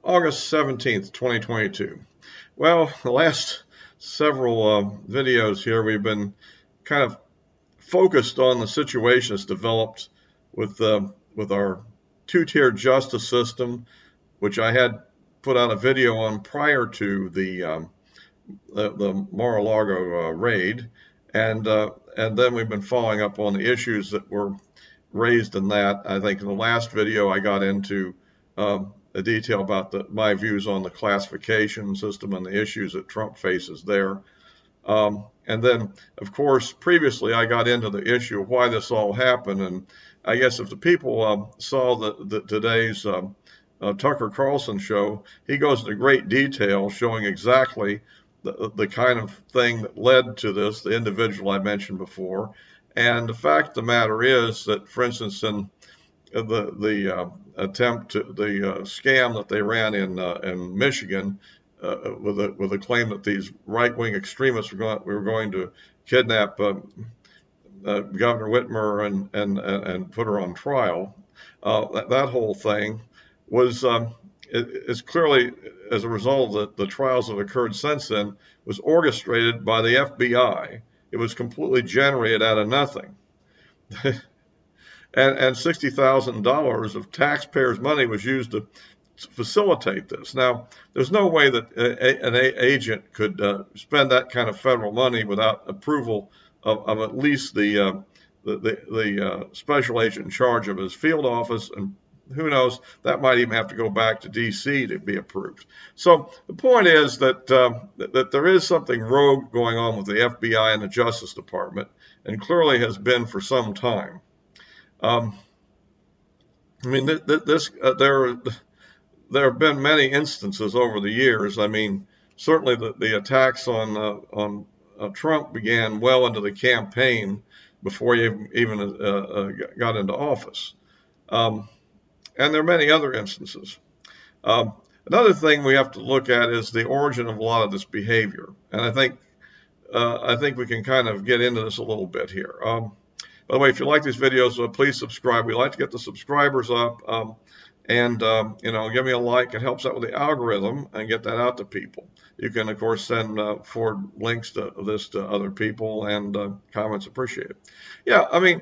August 17th, 2022. Well, the last several videos here, we've been kind of focused on the situation that's developed with our two-tiered justice system, which I had put out a video on prior to the Mar-a-Lago raid, and then we've been following up on the issues that were raised in that. I think in the last video I got into a detail about my views on the classification system and the issues that Trump faces there. And then, of course, previously I got into the issue of why this all happened. And I guess if the people saw today's Tucker Carlson show, he goes into great detail showing exactly the kind of thing that led to this, the individual I mentioned before. And the fact of the matter is that, for instance, in the attempt to the scam that they ran in Michigan, with a claim that these right-wing extremists were going to kidnap Governor Whitmer and put her on trial. That whole thing was is clearly, as a result of the trials that have occurred since then, was orchestrated by the FBI. It was completely generated out of nothing. And $60,000 of taxpayers' money was used to facilitate this. Now, there's no way that an agent could spend that kind of federal money without approval of at least the special agent in charge of his field office, and who knows, that might even have to go back to D.C. to be approved. So the point is that that there is something rogue going on with the FBI and the Justice Department, and clearly has been for some time. I mean, there have been many instances over the years. I mean, certainly the attacks on Trump began well into the campaign before he even got into office. And there are many other instances. Another thing we have to look at is the origin of a lot of this behavior. And I think we can kind of get into this a little bit here. By the way, if you like these videos, please subscribe. We like to get the subscribers up. And give me a like. It helps out with the algorithm and get that out to people. You can, of course, send forward links to this to other people, and comments appreciated. Yeah, I mean,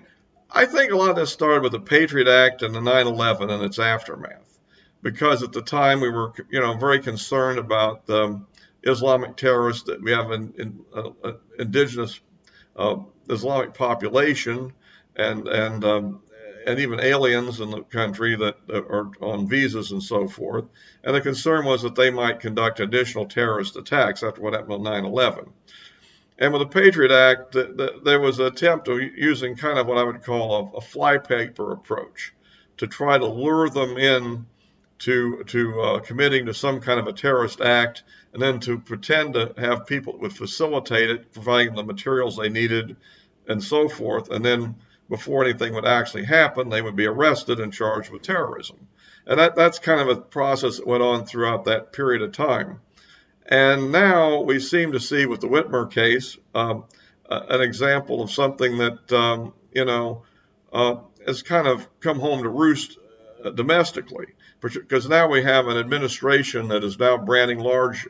I think a lot of this started with the Patriot Act and the 9/11 and its aftermath, because at the time we were, very concerned about Islamic terrorists, that we have an indigenous Islamic population, and even aliens in the country that are on visas and so forth. And the concern was that they might conduct additional terrorist attacks after what happened on 9/11. And with the Patriot Act, there was an attempt of using kind of what I would call a flypaper approach to try to lure them in to committing to some kind of a terrorist act, and then to pretend to have people that would facilitate it, providing them the materials they needed and so forth. And then before anything would actually happen, they would be arrested and charged with terrorism. And that's kind of a process that went on throughout that period of time. And now we seem to see with the Whitmer case an example of something that, has kind of come home to roost domestically. Because now we have an administration that is now branding large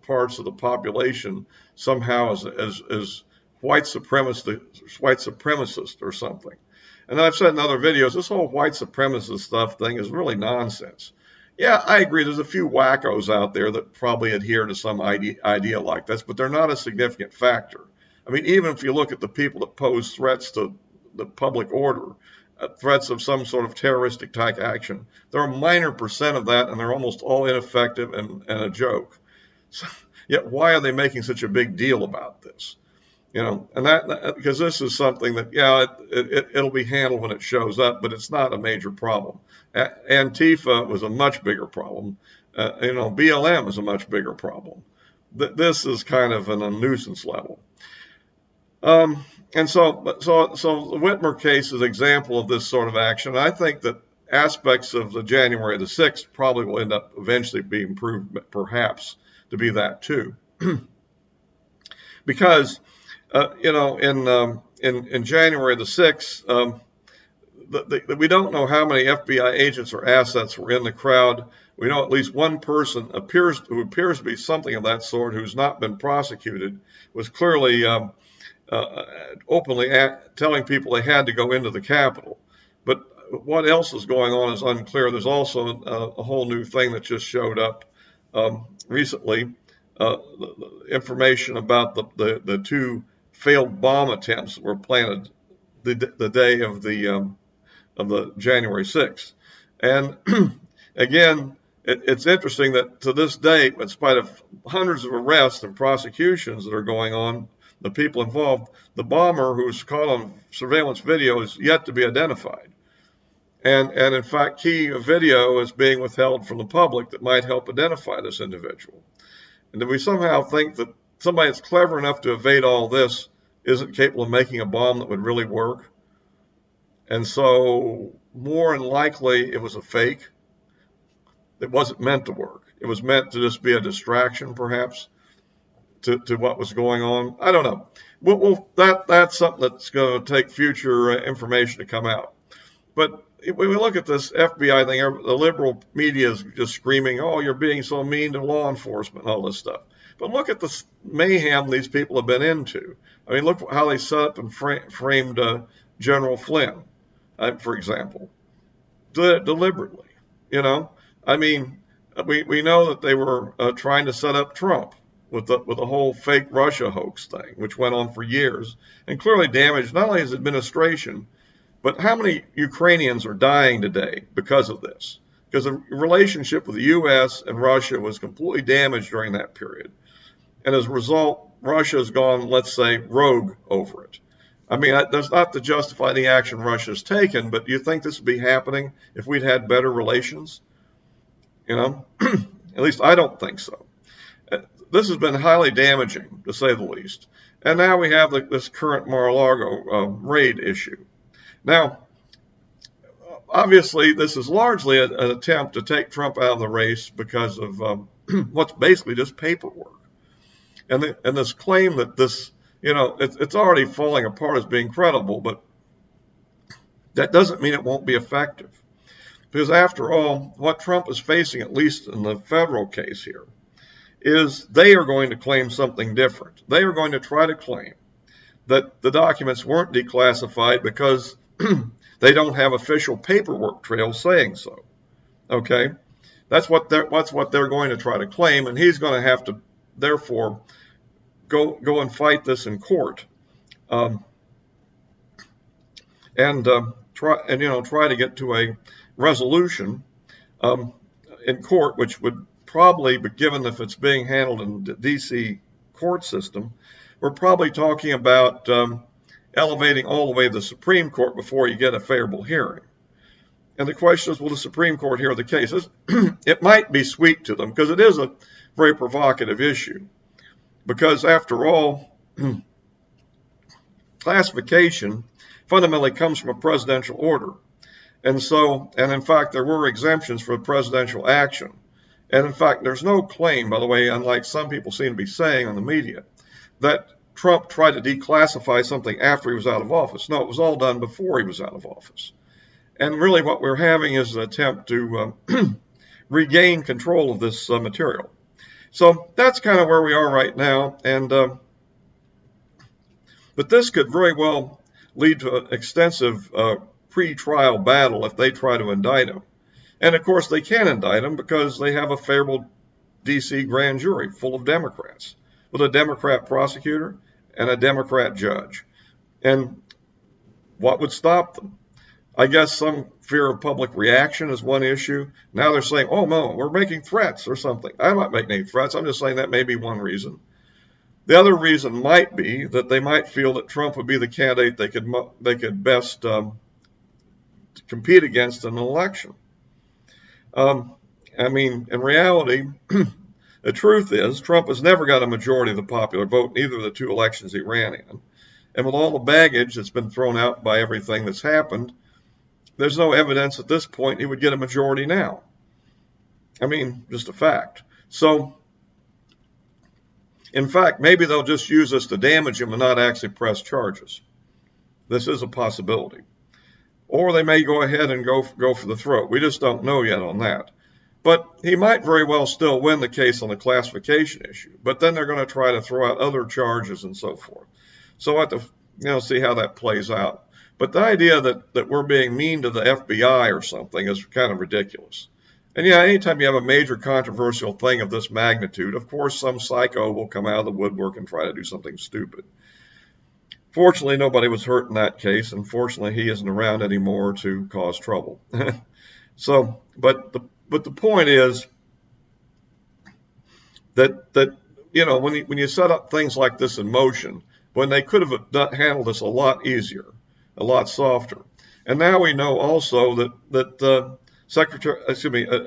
parts of the population somehow as white supremacist or something. And I've said in other videos, this whole white supremacist stuff thing is really nonsense. Yeah, I agree. There's a few wackos out there that probably adhere to some idea like this, but they're not a significant factor. I mean, even if you look at the people that pose threats to the public order, threats of some sort of terroristic type action, they're a minor percent of that, and they're almost all ineffective and a joke. So, yet why are they making such a big deal about this? And that because this is something that, it'll be handled when it shows up, but it's not a major problem. Antifa was a much bigger problem. BLM is a much bigger problem. This is kind of a nuisance level. And so the Whitmer case is an example of this sort of action. I think that aspects of the January the 6th probably will end up eventually being proved, perhaps, to be that too. Because in January the 6th, we don't know how many FBI agents or assets were in the crowd. We know at least one person who appears to be something of that sort, who's not been prosecuted, was clearly openly telling people they had to go into the Capitol. But what else is going on is unclear. There's also a whole new thing that just showed up recently, information about the two failed bomb attempts that were planted the day of the January 6th. And again, it's interesting that to this day, in spite of hundreds of arrests and prosecutions that are going on, the people involved, the bomber who's caught on surveillance video is yet to be identified. And in fact, key video is being withheld from the public that might help identify this individual. And do we somehow think that somebody that's clever enough to evade all this isn't capable of making a bomb that would really work? And so more than likely it was a fake. It wasn't meant to work. It was meant to just be a distraction, perhaps, to what was going on. I don't know. That's something that's going to take future information to come out. But when we look at this FBI thing, the liberal media is just screaming, oh, you're being so mean to law enforcement and all this stuff. But look at the mayhem these people have been into. I mean, look how they set up and framed General Flynn, for example, deliberately. You know, I mean, we know that they were trying to set up Trump with the whole fake Russia hoax thing, which went on for years and clearly damaged not only his administration, but how many Ukrainians are dying today because of this? Because the relationship with the U.S. and Russia was completely damaged during that period. And as a result, Russia has gone, let's say, rogue over it. I mean, that's not to justify the action Russia's taken, but do you think this would be happening if we'd had better relations? You know, at least I don't think so. This has been highly damaging, to say the least. And now we have this current Mar-a-Lago raid issue. Now, obviously, this is largely an attempt to take Trump out of the race because of what's basically just paperwork. And this claim that this, you know, it's already falling apart as being credible, but that doesn't mean it won't be effective. Because after all, what Trump is facing, at least in the federal case here, is they are going to claim something different. They are going to try to claim that the documents weren't declassified because they don't have official paperwork trails saying so. Okay, that's what they're going to try to claim, and he's going to have to therefore go and fight this in court, and try to get to a resolution in court, which would probably, but given if it's being handled in the D.C. court system, we're probably talking about elevating all the way to the Supreme Court before you get a favorable hearing. And the question is, will the Supreme Court hear the case? It might be sweet to them because it is a very provocative issue. Because after all, classification fundamentally comes from a presidential order. And in fact, there were exemptions for presidential action. And in fact, there's no claim, by the way, unlike some people seem to be saying on the media, that Trump tried to declassify something after he was out of office. No, it was all done before he was out of office. And really what we're having is an attempt to regain control of this material. So that's kind of where we are right now. And but this could very well lead to an extensive pre-trial battle if they try to indict him. And of course they can indict him because they have a favorable D.C. grand jury full of Democrats, with a Democrat prosecutor and a Democrat judge. And what would stop them? I guess some fear of public reaction is one issue. Now they're saying, oh no, we're making threats or something. I'm not making any threats. I'm just saying that may be one reason. The other reason might be that they might feel that Trump would be the candidate they could best compete against in an election. I mean, in reality, the truth is Trump has never got a majority of the popular vote in either of the two elections he ran in. And with all the baggage that's been thrown out by everything that's happened, there's no evidence at this point he would get a majority now. I mean, just a fact. So, in fact, maybe they'll just use this to damage him and not actually press charges. This is a possibility. or they may go ahead and go for the throat. We just don't know yet on that. But he might very well still win the case on the classification issue. But then they're going to try to throw out other charges and so forth. So we'll have to see how that plays out. But the idea that we're being mean to the FBI or something is kind of ridiculous. And yeah, anytime you have a major controversial thing of this magnitude, of course some psycho will come out of the woodwork and try to do something stupid. Fortunately, nobody was hurt in that case, and fortunately he isn't around anymore to cause trouble. So, but the point is that when you set up things like this in motion, when they could have handled this a lot easier, a lot softer. And now we know also that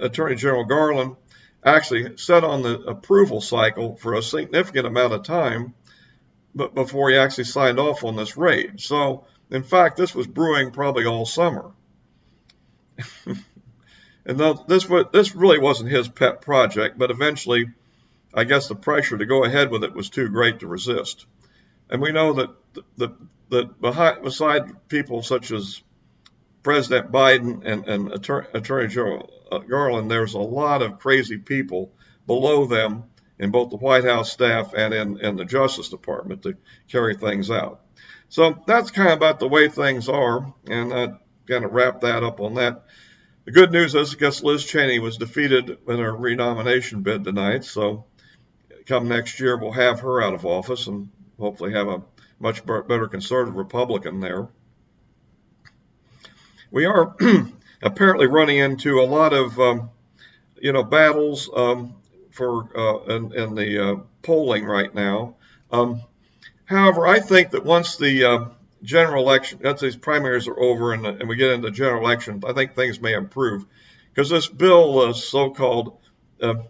Attorney General Garland actually set on the approval cycle for a significant amount of time before he actually signed off on this raid. So, in fact, this was brewing probably all summer. And this really wasn't his pet project, but eventually, I guess the pressure to go ahead with it was too great to resist. And we know that beside people such as President Biden and Attorney General Garland, there's a lot of crazy people below them in both the White House staff and in the Justice Department to carry things out. So that's kind of about the way things are, and I kind of wrap that up on that. The good news is, I guess Liz Cheney was defeated in her renomination bid tonight, so come next year we'll have her out of office and hopefully have a much better conservative Republican there. We are apparently running into a lot of battles for in the polling right now. However, I think that once the general election, once these primaries are over and we get into the general election, I think things may improve, because this bill, so-called, bill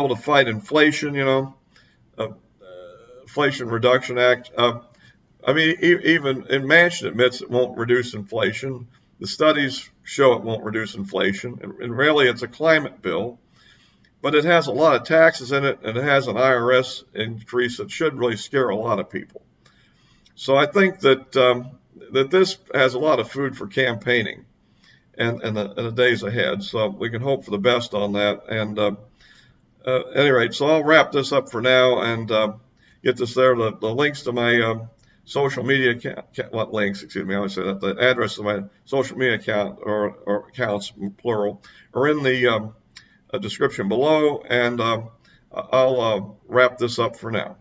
to fight inflation, Inflation Reduction Act. I mean, even Manchin admits it won't reduce inflation. The studies show it won't reduce inflation, and really it's a climate bill. But it has a lot of taxes in it, and it has an IRS increase that should really scare a lot of people. So I think that that this has a lot of food for campaigning and the days ahead. So we can hope for the best on that. And at any rate, so I'll wrap this up for now and get this there. The links to my social media account, what links, excuse me, I always say that, the address of my social media account or accounts, plural, are in the description below, and I'll wrap this up for now.